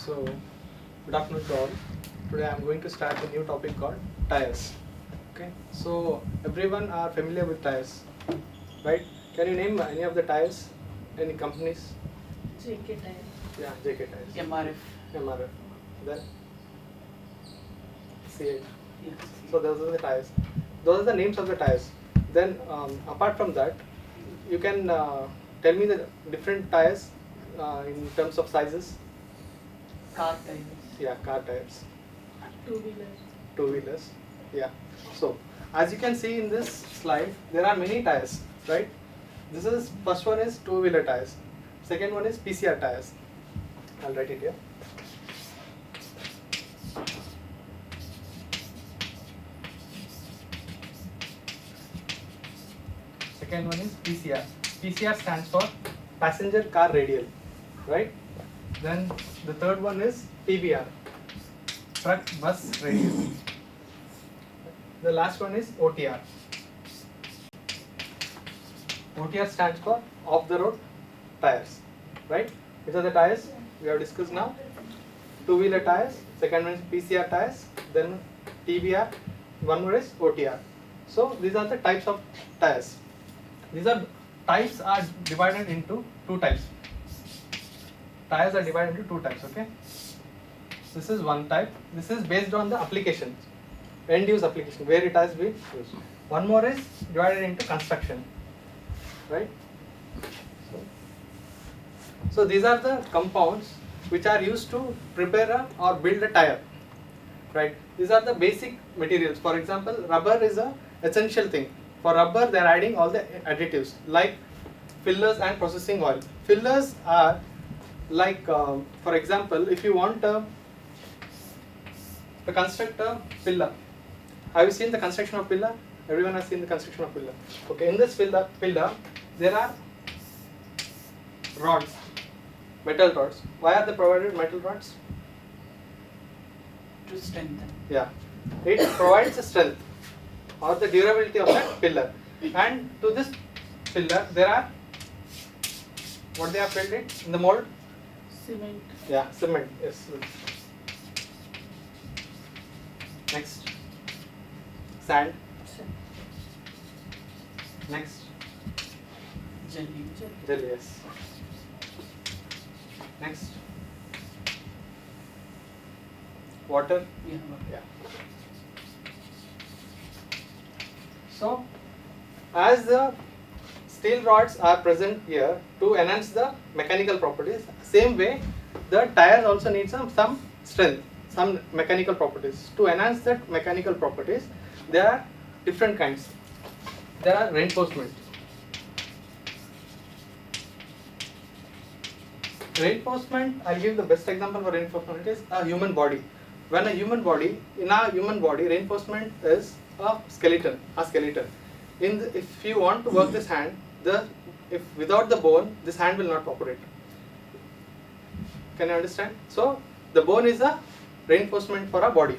So, good afternoon to all. Today I am going to start a new topic called tires. Okay. So, everyone are familiar with tires, right? Can you name any of the tires? Any companies? JK tire. Yeah, JK tires. MRF. Then CH. Yes. So those are the tires. Those are the names of the tires. Then apart from that, you can tell me the different tires in terms of sizes. Car tires. Yeah, car tires. Two-wheelers. Two-wheelers. Yeah. So as you can see in this slide, there are many tires, right? First one is two-wheeler tires. Second one is PCR tires. I'll write it here. Second one is PCR. PCR stands for passenger car radial, right? Then the third one is PBR, truck bus radial. The last one is OTR. OTR stands for off the road tires, right? Which are the tires we have discussed now? Two-wheeler tires, second one is PCR tires, then TBR, one more is OTR. So these are the types of tires. Types are divided into two types. Tires are divided into two types, okay? This is one type. This is based on the application, end use application, where it has been used. One more is divided into construction, right? So these are the compounds which are used to prepare or build a tire, right? These are the basic materials. For example, rubber is a essential thing. For rubber, they are adding all the additives like fillers and processing oil. Fillers are like, for example, if you want to construct a pillar. Have you seen the construction of pillar? Everyone has seen the construction of pillar. Okay, in this pillar there are rods, metal rods. Why are they provided metal rods? To strengthen. Yeah, it provides the strength or the durability of that pillar. And to this pillar there are, what they have filled it in the mold? Cement. Yeah, cement. Yes. Next, sand. Next, Jelly. jelly. Yes. Next, water. Yeah. So, as the steel rods are present here to enhance the mechanical properties, same way the tires also need some strength, some mechanical properties. To enhance that mechanical properties, there are different kinds. There are reinforcement. Reinforcement, I'll give the best example for reinforcement. It is a human body. In a human body, reinforcement is a skeleton. If you want to work this hand, if without the bone, this hand will not operate. Can you understand? So the bone is a reinforcement for a body.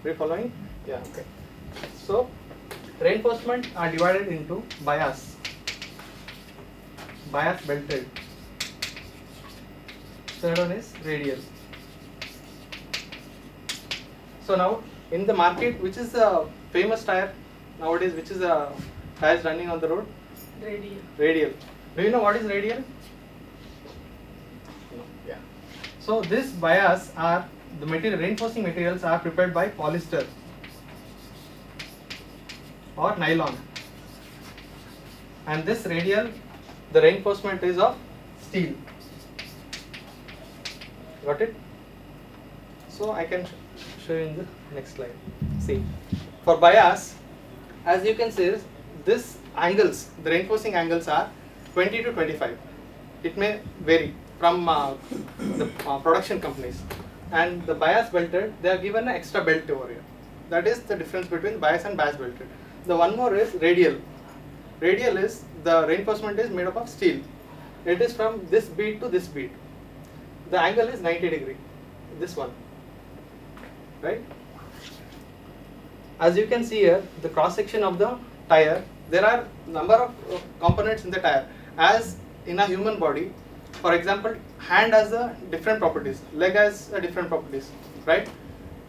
Are you following? Yeah. Okay. So reinforcement are divided into bias belted. Third one is radial. So now in the market, which is the famous tire nowadays? Which is the tires running on the road? Radial. Radial. Do you know what is radial? No. Yeah. So this bias are the reinforcing materials are prepared by polyester or nylon, and this radial, the reinforcement is of steel. Got it? So I can show you in the next slide. See, for bias, as you can see, this angles, the reinforcing angles are 20 to 25. It may vary from the production companies. And the bias belted, they are given an extra belt over here. That is the difference between bias and bias belted. The one more is radial. Radial is, the reinforcement is made up of steel. It is from this bead to this bead. The angle is 90 degree. This one, right? As you can see here, the cross section of the tire, there are number of components in the tire. As in a human body, For example, hand has a different properties, leg has a different properties, right?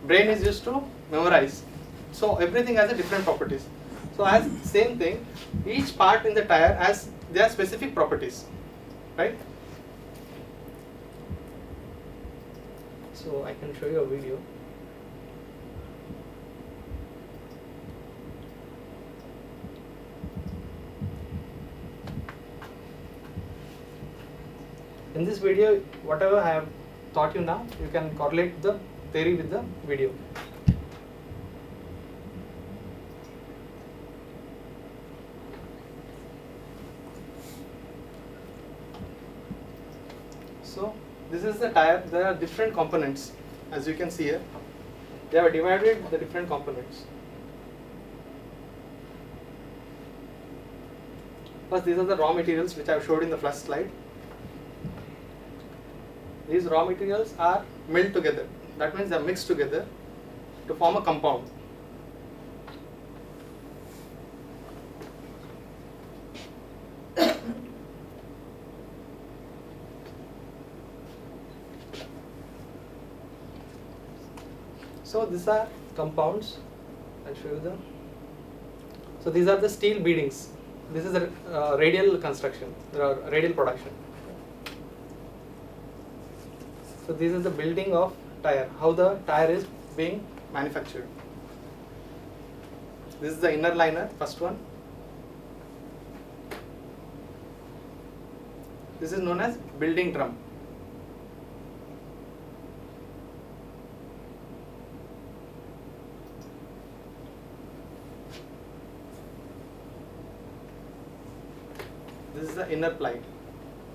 Brain is used to memorize, so everything has a different properties. So as same thing, each part in the tire has their specific properties, right? So I can show you a video. In this video, whatever I have taught you now, you can correlate the theory with the video. So this is the tire. There are different components, as you can see here. They have divided the different components. First, these are the raw materials which I have showed in the first slide. These raw materials are milled together. That means they are mixed together to form a compound. So these are compounds. I'll show you them. So these are the steel beadings. This is a radial construction, radial production. So this is the building of tire, how the tire is being manufactured. This is the inner liner, first one. This is known as building drum. This is the inner ply,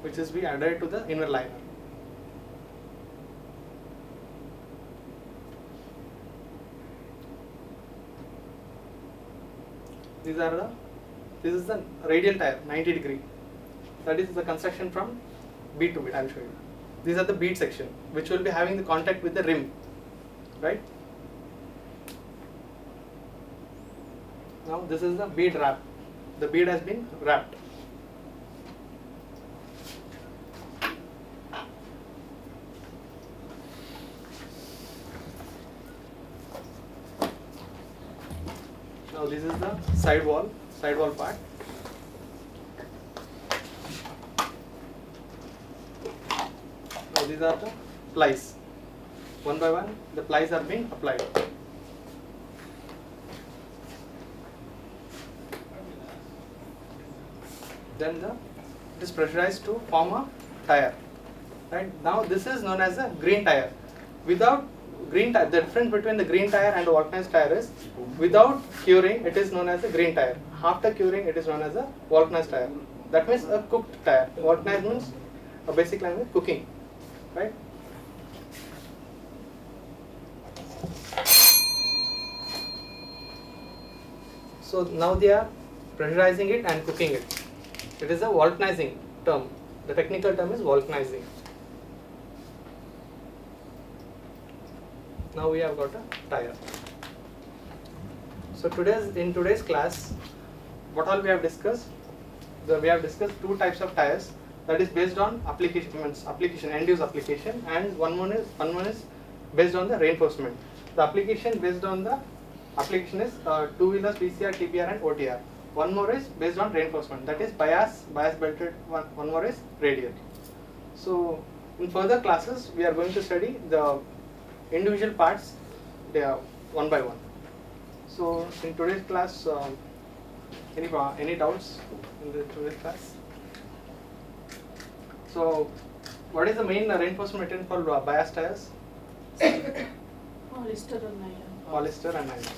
which is be added to the inner liner. This is the radial tire, 90 degree. That is the construction from bead to bead. I will show you. These are the bead section, which will be having the contact with the rim, right? Now this is the bead wrap. The bead has been wrapped. Now this is the sidewall part. Now these are the plies. One by one, the plies are being applied. Then it is pressurized to form a tire. Right now, this is known as a green tire. Without green tire, the difference between the green tire and the vulcanized tire is, without curing, it is known as a green tire. After curing, it is known as a vulcanized tire. That means a cooked tire. Vulcanized means a basic language cooking, right? So now they are pressurizing it and cooking it. It is a vulcanizing term. The technical term is vulcanizing. Now we have got a tire. So in today's class, what all we have discussed? We have discussed two types of tires. That is based on application, end-use application, and one one is based on the reinforcement. The application based on the application is two-wheelers, PCR, TPR, and OTR. One more is based on reinforcement. That is bias belted. One more is radial. So in further classes, we are going to study the individual parts. They are one by one. So in today's class, any doubts in the today's class? So what is the main reinforcement material for bias tires? Polyester and nylon. Polyester and nylon.